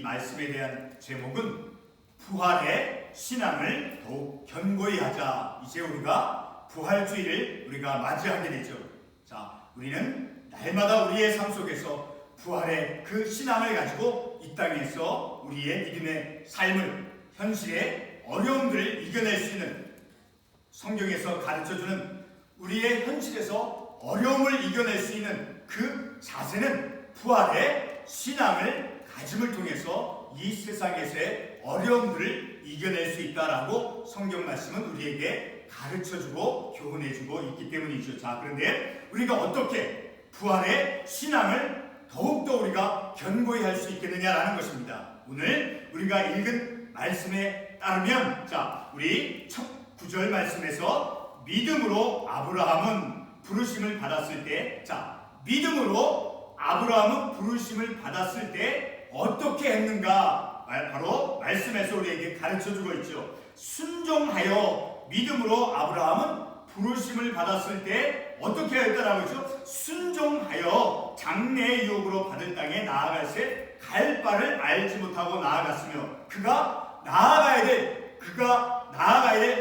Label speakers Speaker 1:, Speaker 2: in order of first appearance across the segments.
Speaker 1: 말씀에 대한 제목은 부활의 신앙을 더욱 견고히 하자. 이제 우리가 부활주의를 우리가 맞이하게 되죠. 자, 우리는 날마다 우리의 삶 속에서 부활의 그 신앙을 가지고 이 땅에서 우리의 믿음의 삶을, 현실의 어려움들을 이겨낼 수 있는, 성경에서 가르쳐주는 우리의 현실에서 어려움을 이겨낼 수 있는 그 자세는 부활의 신앙을 가짐을 통해서 이 세상에서의 어려움들을 이겨낼 수 있다라고 성경 말씀은 우리에게 가르쳐주고 교훈해주고 있기 때문이죠. 자, 그런데 우리가 어떻게 부활의 신앙을 더욱더 우리가 견고히 할 수 있겠느냐라는 것입니다. 오늘 우리가 읽은 말씀에 따르면, 자, 우리 첫 9절 말씀에서 믿음으로 아브라함은 부르심을 받았을 때, 자, 믿음으로 아브라함은 부르심을 받았을 때 어떻게 했는가? 바로 말씀에서 우리에게 가르쳐주고 있죠. 순종하여, 믿음으로 아브라함은 부르심을 받았을 때 어떻게 했다라고 했죠? 순종하여 장래의 유업으로 받을 땅에 나아갈새 갈 바를 알지 못하고 나아갔으며, 그가 나아가야 될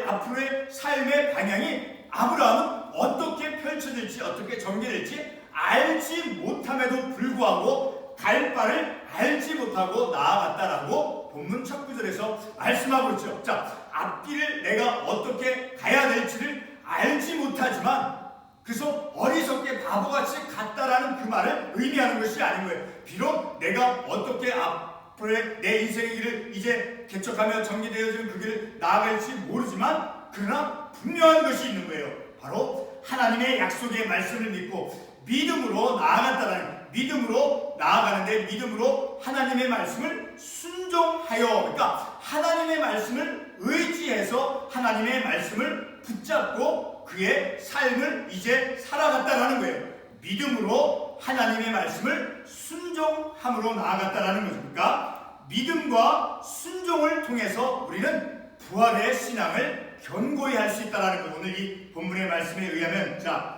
Speaker 1: 앞으로의 삶의 방향이 아브라함은 어떻게 펼쳐질지, 어떻게 전개될지 알지 못함에도 불구하고 갈 바를 알지 못하고 나아갔다라고 본문 첫 구절에서 말씀하고 있죠. 자, 앞길을 내가 어떻게 가야 될지를 알지 못하지만 그래서 어리석게 바보같이 갔다라는 그 말을 의미하는 것이 아닌 거예요. 비록 내가 어떻게 앞으로의 내 인생의 길을 이제 개척하며 전개되어지는 그 길을 나아갈지 모르지만 그러나 분명한 것이 있는 거예요. 바로 하나님의 약속의 말씀을 믿고 믿음으로 나아갔다라는, 믿음으로 나아가는데 믿음으로 하나님의 말씀을 순종하여, 그러니까 하나님의 말씀을 의지해서 하나님의 말씀을 붙잡고 그의 삶을 이제 살아갔다라는 거예요. 믿음으로 하나님의 말씀을 순종함으로 나아갔다라는 거죠. 그러니까 믿음과 순종을 통해서 우리는 부활의 신앙을 견고히 할 수 있다라는 거. 오늘 이 본문의 말씀에 의하면, 자,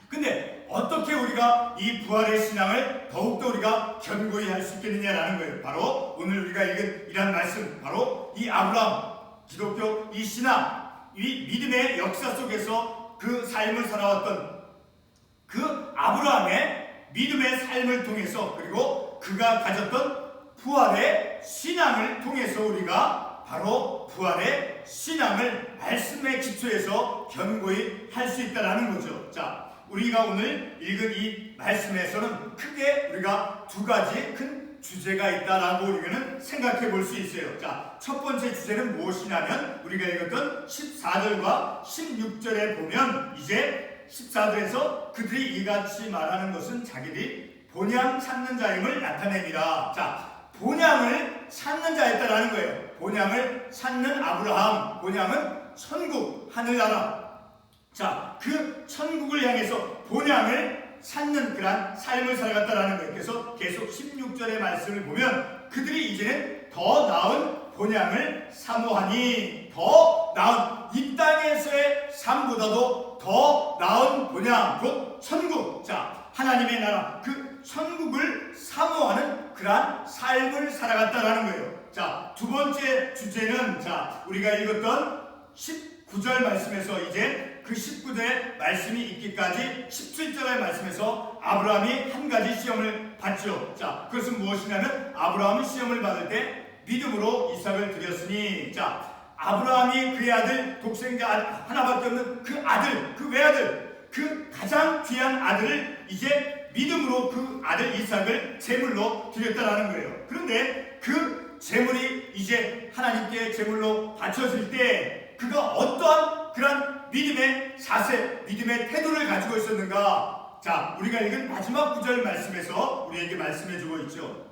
Speaker 1: 근데 어떻게 우리가 이 부활의 신앙을 더욱더 우리가 견고히 할 수 있겠느냐라는 거예요. 바로 오늘 우리가 읽은 이런 말씀, 바로 이 아브라함, 기독교 이 신앙, 이 믿음의 역사 속에서 그 삶을 살아왔던 그 아브라함의 믿음의 삶을 통해서, 그리고 그가 가졌던 부활의 신앙을 통해서 우리가 바로 부활의 신앙을 말씀의 기초에서 견고히 할 수 있다는 거죠. 자, 우리가 오늘 읽은 이 말씀에서는 크게 우리가 두 가지 큰 주제가 있다라고 우리는 생각해 볼 수 있어요. 자, 첫 번째 주제는 무엇이냐면 우리가 읽었던 14절과 16절에 보면, 이제 14절에서 그들이 이같이 말하는 것은 자기들이 본향 찾는 자임을 나타냅니다. 자, 본향을 찾는 자였다라는 거예요. 본향을 찾는 아브라함, 본향은 천국, 하늘나라. 자, 그 천국을 향해서 본향을 찾는 그런 삶을 살아갔다라는 거예요. 그래서 계속 16절의 말씀을 보면 그들이 이제는 더 나은 본향을 사모하니, 더 나은 이 땅에서의 삶보다도 더 나은 본향, 곧 천국, 자, 하나님의 나라, 그 천국을 사모하는 그러한 삶을 살아갔다라는 거예요. 자, 두 번째 주제는, 자, 우리가 읽었던 19절 말씀에서 이제 그 19절의 말씀이 있기까지 17절의 말씀에서 아브라함이 한 가지 시험을 받죠. 자, 그것은 무엇이냐면 아브라함은 시험을 받을 때 믿음으로 이삭을 드렸으니, 자, 아브라함이 그의 아들, 독생자 하나밖에 없는 그 아들, 그 외아들, 그 가장 귀한 아들을 이제 믿음으로 그 아들 이삭을 제물로 드렸다라는 거예요. 그런데 그 제물이 이제 하나님께 제물로 바쳐질 때 그가 어떠한 그런 믿음의 자세, 믿음의 태도를 가지고 있었는가? 자, 우리가 읽은 마지막 구절 말씀에서 우리에게 말씀해주고 있죠.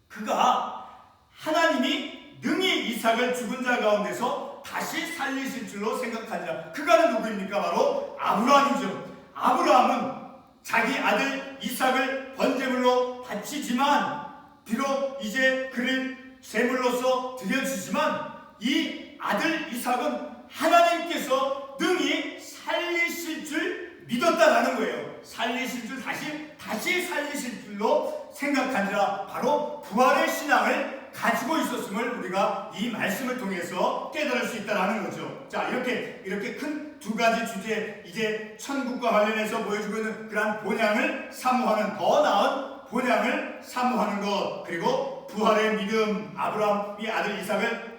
Speaker 1: 그가 하나님이 능히 이삭을 죽은 자 가운데서 다시 살리실 줄로 생각하니라. 그가는 누구입니까? 바로 아브라함이죠. 아브라함은 자기 아들 이삭을 번제물로 바치지만, 비록 이제 그를 제물로서 드려주지만 이 아들 이삭은 하나님께서 능히 살리실 줄 믿었다라는 거예요. 살리실 줄 다시 살리실 줄로 생각하니라. 바로 부활의 신앙을 가지고 있었음을 우리가 이 말씀을 통해서 깨달을 수 있다는 거죠. 자, 이렇게 큰 두 가지 주제, 이제 천국과 관련해서 보여주고 있는 그러한 본향을 사모하는, 더 나은 본향을 사모하는 것, 그리고 부활의 믿음, 아브라함이 아들 이삭을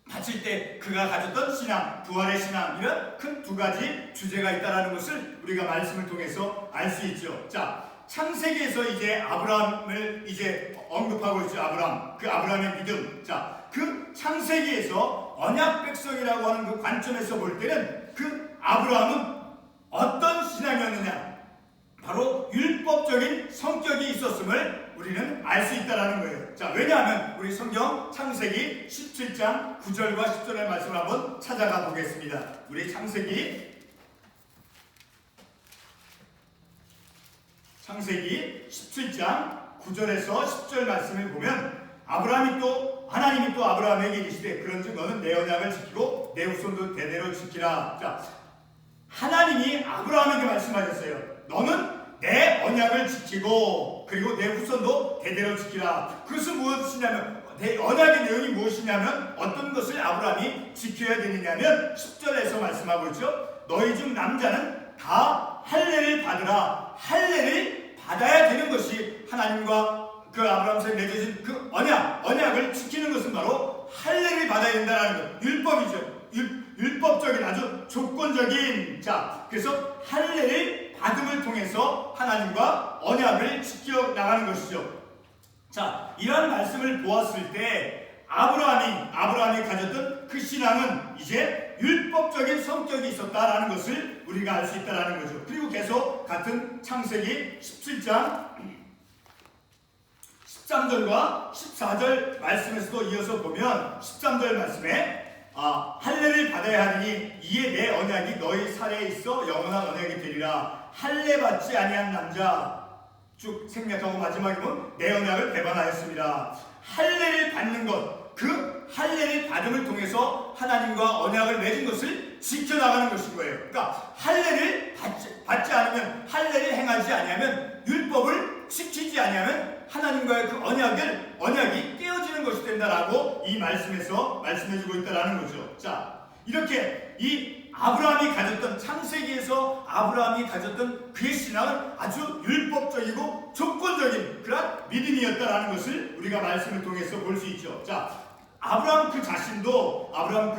Speaker 1: 바칠 때 그가 가졌던 신앙, 부활의 신앙, 이런 큰 두 가지 주제가 있다는 것을 우리가 말씀을 통해서 알 수 있죠. 자, 창세기에서 이제 아브라함을 이제 언급하고 있죠. 그 아브라함의 믿음. 자, 그 창세기에서 언약 백성이라고 하는 그 관점에서 볼 때는 그 아브라함은 어떤 신앙이었느냐? 바로 율법적인 성격이 있었음을 우리는 알 수 있다는 거예요. 자, 왜냐하면 우리 성경 창세기 17장 9절과 10절의 말씀을 한번 찾아가 보겠습니다. 우리 창세기 17장 9절에서 10절 말씀을 보면 하나님이 또 아브라함에게 이르시되 그런즉 너는 내 언약을 지키고 내 후손도 대대로 지키라. 자, 하나님이 아브라함에게 말씀하셨어요. 너는 내 언약을 지키고 그리고 내 후손도 대대로 지키라. 그것은 무엇이냐면, 내 언약의 내용이 무엇이냐면 어떤 것을 아브라함이 지켜야 되느냐면 10절에서 말씀하고 있죠. 너희 중 남자는 다 할례를 받으라. 할례를 받아야 되는 것이 하나님과 그 아브라함 사이에 맺어진 그 언약을 지키는 것은 바로 할례를 받아야 된다는 것. 율법이죠. 율법적인 아주 조건적인, 자, 그래서 할례를 받음을 통해서 하나님과 언약을 지켜나가는 것이죠. 자, 이런 말씀을 보았을 때 아브라함이 가졌던 그 신앙은 이제 율법적인 성격이 있었다라는 것을 우리가 알 수 있다라는 거죠. 그리고 계속 같은 창세기 17장 13절과 14절 말씀에서도 이어서 보면 13절 말씀에 할례를 받아야 하니 이에 내 언약이 너희 살에 있어 영원한 언약이 되리라. 할례 받지 아니한 남자, 쭉 생략하고 마지막에 보면 내 언약을 배반하였습니다. 할례를 받는 것, 그 할례를 받음을 통해서 하나님과 언약을 맺은 것을 지켜나가는 것인 거예요. 그러니까 할례를 받지 않으면, 할례를 행하지 아니하면, 율법을 지키지 아니하면 하나님과의 그 언약이 깨어지는 것이 된다라고 이 말씀에서 말씀해주고 있다라는 거죠. 자, 이렇게 이 아브라함이 가졌던, 창세기에서 아브라함이 가졌던 그의 신앙은 아주 율법적이고 조건적인 그런 믿음이었다라는 것을 우리가 말씀을 통해서 볼 수 있죠. 자, 아브라함 그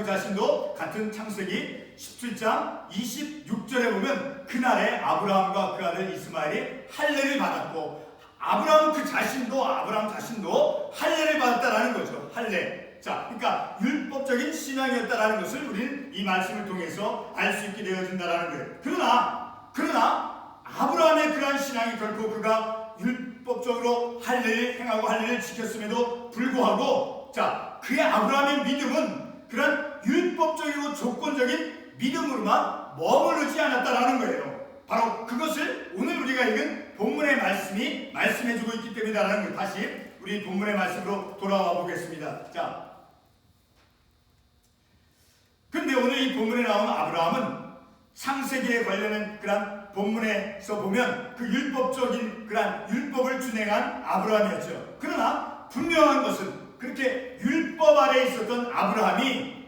Speaker 1: 자신도 같은 창세기 17장 26절에 보면 그날에 아브라함과 그 아들 이스마엘이 할례를 받았고, 아브라함 자신도 할례를 받았다라는 거죠. 할례. 자, 그러니까 율법적인 신앙이었다라는 것을 우리는 이 말씀을 통해서 알 수 있게 되어진다라는 거예요. 그러나 아브라함의 그러한 신앙이 결코 그가 율법적으로 할례를 행하고 할례를 지켰음에도 불구하고, 자, 그의 아브라함의 믿음은 그런 율법적이고 조건적인 믿음으로만 머무르지 않았다라는 거예요. 바로 그것을 오늘 우리가 읽은 본문의 말씀이 말씀해주고 있기 때문이라는 거예요. 다시 우리 본문의 말씀으로 돌아와 보겠습니다. 자, 근데 오늘 이 본문에 나오는 아브라함은 창세기에 관련된 그런 본문에서 보면 그 율법적인 그런 율법을 준행한 아브라함이었죠. 그러나 분명한 것은 그렇게 율법 아래에 있었던 아브라함이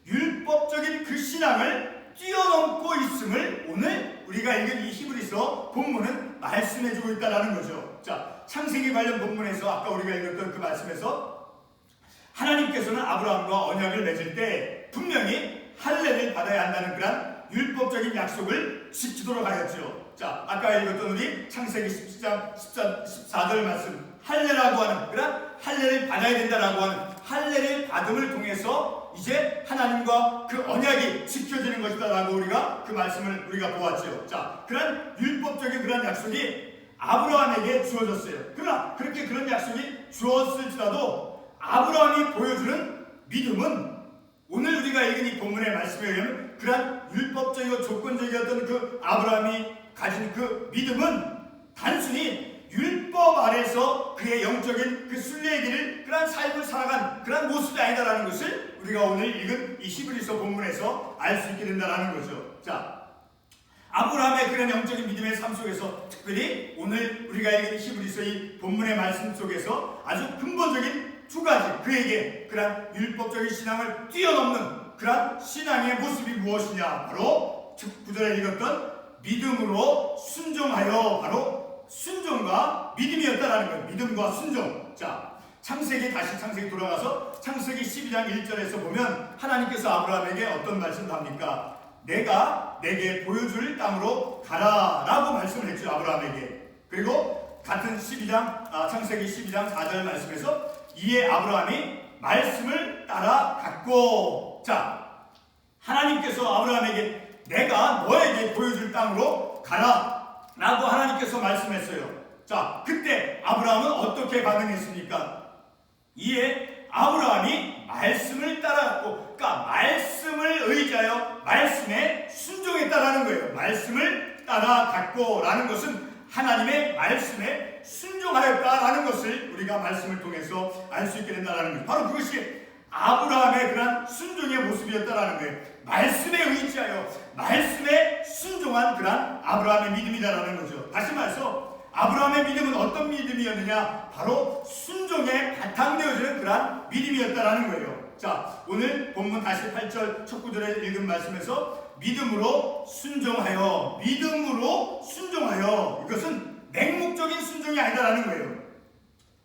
Speaker 1: 율법적인 그 신앙을 뛰어넘고 있음을 오늘 우리가 읽은 이 히브리서 본문은 말씀해주고 있다는 거죠. 자, 창세기 관련 본문에서 아까 우리가 읽었던 그 말씀에서 하나님께서는 아브라함과 언약을 맺을 때 분명히 할례를 받아야 한다는 그런 율법적인 약속을 지키도록 하였죠. 자, 아까 읽었던 우리 창세기 17장 14절 말씀, 할례라고 하는 그런 할례를 받아야 된다라고 하는 할례를 받음을 통해서 이제 하나님과 그 언약이 지켜지는 것이다라고 우리가 그 말씀을 우리가 보았죠. 자, 그런 율법적인 그런 약속이 아브라함에게 주어졌어요. 그러나 그렇게 그런 약속이 주었을지라도 아브라함이 보여주는 믿음은 오늘 우리가 읽은 이 본문의 말씀에 의하면 그런 율법적이고 조건적이었던 그 아브라함이 가진 그 믿음은 단순히 율법 아래서 그의 영적인 그 순례의 길을, 그런 삶을 살아간 그런 모습이 아니다라는 것을 우리가 오늘 읽은 이 히브리서 본문에서 알 수 있게 된다는 거죠. 자, 아브라함의 그런 영적인 믿음의 삶 속에서 특별히 오늘 우리가 읽은 히브리서의 본문의 말씀 속에서 아주 근본적인 두 가지, 그에게 그런 율법적인 신앙을 뛰어넘는 그런 신앙의 모습이 무엇이냐, 바로 9절에 읽었던 믿음으로 순종하여, 바로 순종과 믿음이었다라는 거예요. 믿음과 순종. 자, 창세기 돌아가서 창세기 12장 1절에서 보면 하나님께서 아브라함에게 어떤 말씀을 합니까? 내가 내게 보여줄 땅으로 가라라고 말씀을 했죠, 아브라함에게. 그리고 같은 창세기 12장 4절 말씀에서 이에 아브라함이 말씀을 따라갔고, 자, 하나님께서 아브라함에게 내가 너에게 보여줄 땅으로 가라 라고 하나님께서 말씀했어요. 자, 그때 아브라함은 어떻게 반응했습니까? 이에 아브라함이 말씀을 따라갔고, 그러니까 말씀을 의지하여 말씀에 순종했다라는 거예요. 말씀을 따라갔고 라는 것은 하나님의 말씀에 순종하였다라는 것을 우리가 말씀을 통해서 알 수 있게 된다라는 거예요. 바로 그것이 아브라함의 그런 순종의 모습이었다라는 거예요. 말씀에 의지하여 말씀에 순종한 그런 아브라함의 믿음이다라는 거죠. 다시 말해서 아브라함의 믿음은 어떤 믿음이었느냐? 바로 순종에 바탕되어지는 그런 믿음이었다라는 거예요. 자, 오늘 본문 다시 8절 첫 구절에 읽은 말씀에서 믿음으로 순종하여, 이것은 맹목적인 순종이 아니다라는 거예요.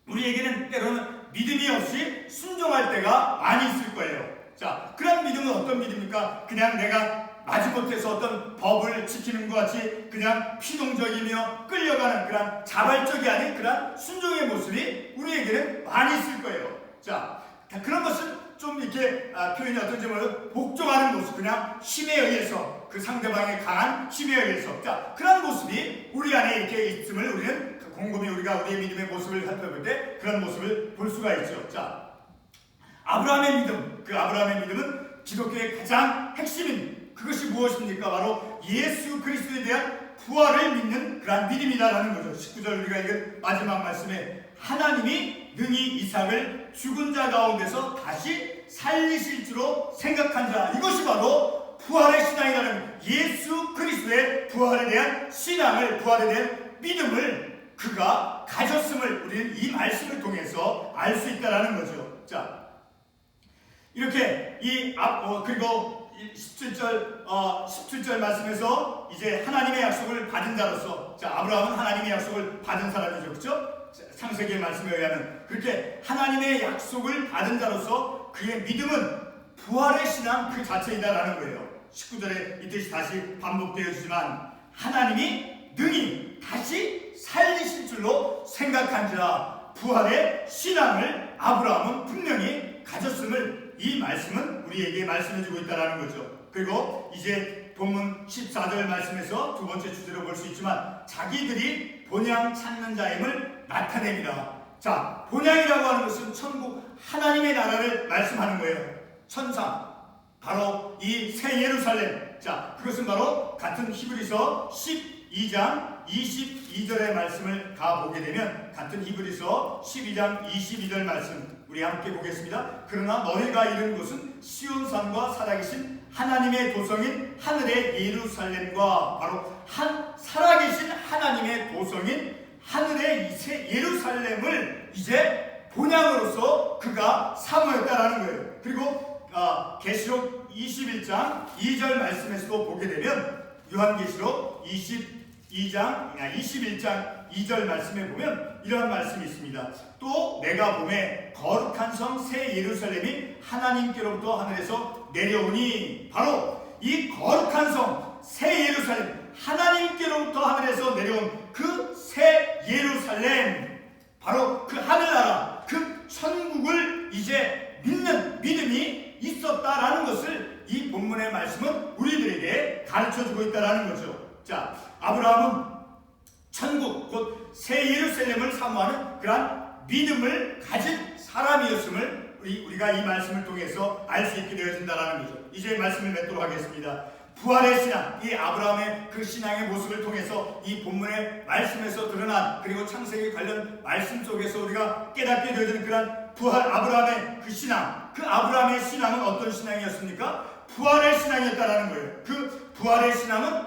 Speaker 1: 우리에게는 때로는 믿음이 없이 순종할 때가 많이 있을 거예요. 자, 그런 믿음은 어떤 믿음입니까? 그냥 내가 마지못해서 어떤 법을 지키는 것 같이 그냥 피동적이며 끌려가는 그런 자발적이 아닌 그런 순종의 모습이 우리에게는 많이 있을 거예요. 자, 그런 것은 좀 이렇게 표현이 어떤지 모르겠어요. 복종하는 모습, 그냥 힘에 의해서, 그 상대방의 강한 힘에 의해서, 자, 그런 모습이 우리 안에 이렇게 있음을 우리는 곰곰이 우리가 우리의 믿음의 모습을 살펴볼 때 그런 모습을 볼 수가 있죠. 자, 아브라함의 믿음, 그 아브라함의 믿음은 기독교의 가장 핵심인 그것이 무엇입니까? 바로 예수 그리스도에 대한 부활을 믿는 그런 믿음이다라는 거죠. 19절 우리가 읽은 마지막 말씀에 하나님이 능히 이삭을 죽은 자 가운데서 다시 살리실 줄로 생각한 자, 이것이 바로 부활의 신앙이라는, 예수 그리스도의 부활에 대한 신앙을, 부활에 대한 믿음을 그가 가졌음을 우리는 이 말씀을 통해서 알 수 있다라는 거죠. 자, 이렇게 그리고 17절 말씀에서 이제 하나님의 약속을 받은 자로서, 자, 아브라함은 하나님의 약속을 받은 사람이죠, 그렇죠? 창세기의 말씀에 의하면 그렇게 하나님의 약속을 받은 자로서 그의 믿음은 부활의 신앙 그 자체이다라는 거예요. 19절에 이 뜻이 다시 반복되어지지만 하나님이 능히 다시 살리실 줄로 생각한지라, 부활의 신앙을 아브라함은 분명히 가졌음을 이 말씀은 우리에게 말씀해주고 있다는 거죠. 그리고 이제 본문 14절 말씀에서 두 번째 주제로 볼 수 있지만 자기들이 본향 찾는 자임을 나타냅니다. 자, 본향이라고 하는 것은 천국 하나님의 나라를 말씀하는 거예요. 천상, 바로 이 새 예루살렘. 자, 그것은 바로 같은 히브리서 12장 22절의 말씀을 가보게 되면, 같은 히브리서 12장 22절 말씀 우리 함께 보겠습니다. 그러나 너희가 이른 곳은 시온산과 살아계신 하나님의 도성인 하늘의 예루살렘과, 바로 살아계신 하나님의 도성인 하늘의 새 예루살렘을 이제 본향으로서 그가 사모했다라는 거예요. 그리고 계시록 21장 2절 말씀에서도 보게 되면, 요한계시록 21장 2절 말씀에 보면 이러한 말씀이 있습니다. 또 내가 보매 거룩한 성 새 예루살렘이 하나님께로부터 하늘에서 내려오니, 바로 이 거룩한 성 새 예루살렘, 하나님께로부터 하늘에서 내려온 그 새 예루살렘, 바로 그 하늘나라, 그 천국을 이제 믿는 믿음이 있었다라는 것을 이 본문의 말씀은 우리들에게 가르쳐주고 있다라는 거죠. 자, 아브라함은 천국 곧 새 예루살렘을 사모하는 그러한 믿음을 가진 사람이었음을 우리가 이 말씀을 통해서 알 수 있게 되어진다는 거죠. 이제 말씀을 맺도록 하겠습니다. 부활의 신앙, 이 아브라함의 그 신앙의 모습을 통해서 이 본문의 말씀에서 드러난, 그리고 창세기 관련 말씀 속에서 우리가 깨닫게 되어지는 그런 부활, 아브라함의 그 신앙, 그 아브라함의 신앙은 어떤 신앙이었습니까? 부활의 신앙이었다라는 거예요. 그 부활의 신앙은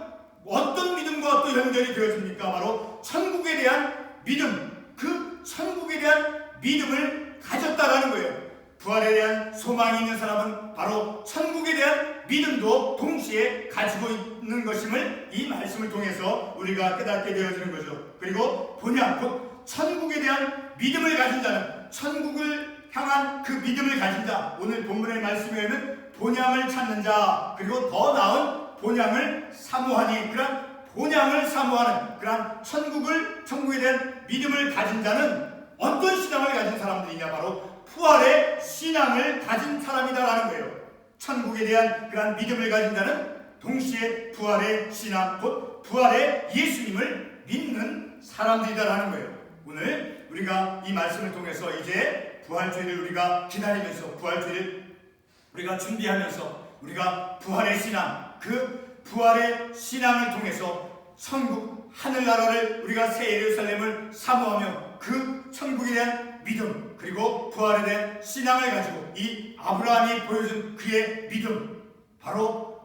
Speaker 1: 어떤 믿음과 또 연결이 되어집니까? 바로 천국에 대한 믿음, 그 천국에 대한 믿음을 가졌다라는 거예요. 부활에 대한 소망이 있는 사람은 바로 천국에 대한 믿음도 동시에 가지고 있는 것임을 이 말씀을 통해서 우리가 깨닫게 되어지는 거죠. 그리고 본향, 곧 천국에 대한 믿음을 가진 자는, 천국을 향한 그 믿음을 가진 자, 오늘 본문의 말씀에 의하면 본향을 찾는 자, 그리고 더 나은 본향을 사모하니, 그런 본향을 사모하는 그런 천국에 대한 믿음을 가진 자는 어떤 신앙을 가진 사람들이냐? 바로 부활의 신앙을 가진 사람이다라는 거예요. 천국에 대한 그러한 믿음을 가진 자는 동시에 부활의 신앙, 곧 부활의 예수님을 믿는 사람들이다라는 거예요. 오늘 우리가 이 말씀을 통해서 이제 부활주의를 우리가 기다리면서, 부활주의를 우리가 준비하면서, 우리가 부활의 신앙, 그 부활의 신앙을 통해서 천국 하늘나라를, 우리가 새 예루살렘을 사모하며 그 천국에 대한 믿음, 그리고 부활에 대한 신앙을 가지고 이 아브라함이 보여준 그의 믿음, 바로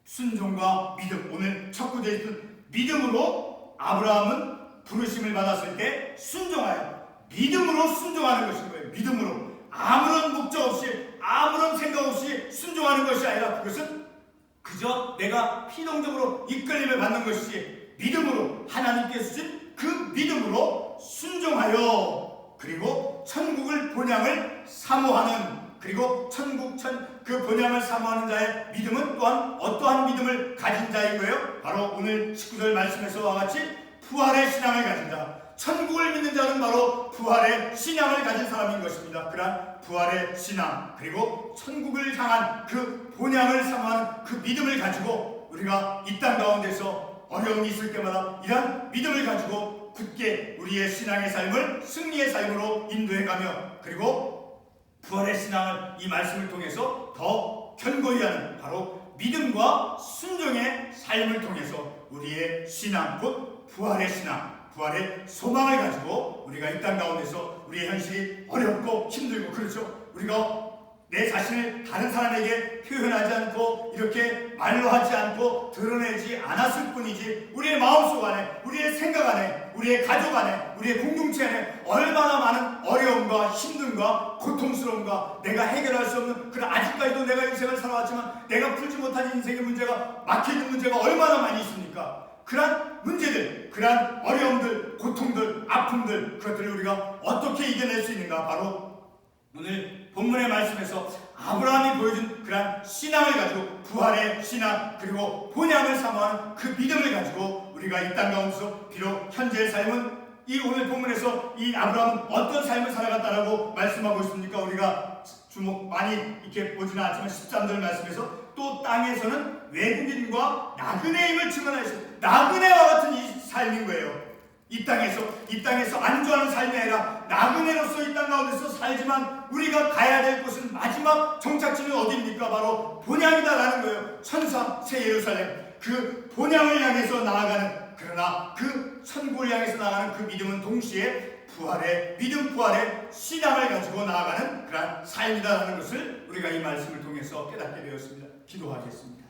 Speaker 1: 순종과 믿음, 오늘 첫 구절에 있던 믿음으로 아브라함은 부르심을 받았을 때 순종하여, 믿음으로 순종하는 것인 거예요. 믿음으로, 아무런 목적 없이, 아무런 생각 없이 순종하는 것이 아니라, 그것은 그저 내가 피동적으로 이끌림을 받는 것이지, 믿음으로, 하나님께서 주신 그 믿음으로 순종하여, 그리고 천국을 본향을 사모하는, 그리고 그 본향을 사모하는 자의 믿음은 또한 어떠한 믿음을 가진 자인 거예요? 바로 오늘 19절 말씀에서와 같이 부활의 신앙을 가진 자, 천국을 믿는 자는 바로 부활의 신앙을 가진 사람인 것입니다. 그러한 부활의 신앙, 그리고 천국을 향한 그 본향을 사모하는 그 믿음을 가지고 우리가 이 땅 가운데서 어려움이 있을 때마다 이러한 믿음을 가지고 굳게 우리의 신앙의 삶을 승리의 삶으로 인도해가며, 그리고 부활의 신앙을 이 말씀을 통해서 더 견고히 하는 바로 믿음과 순종의 삶을 통해서 우리의 신앙, 곧 부활의 신앙, 부활의 소망을 가지고 우리가 이 땅 가운데서 우리의 현실이 어렵고 힘들고, 그렇죠, 우리가 내 자신을 다른 사람에게 표현하지 않고 이렇게 말로 하지 않고 드러내지 않았을 뿐이지, 우리의 마음속 안에, 우리의 생각 안에, 우리의 가족 안에, 우리의 공동체 안에 얼마나 많은 어려움과 힘듦과 고통스러움과 내가 해결할 수 없는, 그런 아직까지도 내가 인생을 살아왔지만 내가 풀지 못한 인생의 문제가, 막혀있는 문제가 얼마나 많이 있습니까? 그러한 문제들, 그러한 어려움들, 고통들, 아픔들, 그것들을 우리가 어떻게 이겨낼 수 있는가? 바로 오늘 본문의 말씀에서 아브라함이 보여준 그러한 신앙을 가지고, 부활의 신앙, 그리고 본향을 사모하는 그 믿음을 가지고 우리가 이 땅 가운데서, 비록 현재의 삶은 이 오늘 본문에서 이 아브라함은 어떤 삶을 살아갔다라고 말씀하고 있습니까? 우리가 주목 많이 이렇게 보지는 않지만 13절 말씀에서 또 땅에서는 외국인과 나그네임을 증언하였어요. 나그네와 같은 이 삶인 거예요. 이 땅에서 안주하는 삶이 아니라 나그네로서 이 땅 가운데서 살지만 우리가 가야 될 곳은, 마지막 정착지는 어디입니까? 바로 본향이다라는 거예요. 천사 새 예루살렘, 그 본향을 향해서 나아가는, 그러나 그 천국을 향해서 나아가는 그 믿음은 동시에 부활의 믿음, 부활의 신앙을 가지고 나아가는 그러한 삶이다라는 것을 우리가 이 말씀을 통해서 깨닫게 되었습니다. 기도하겠습니다.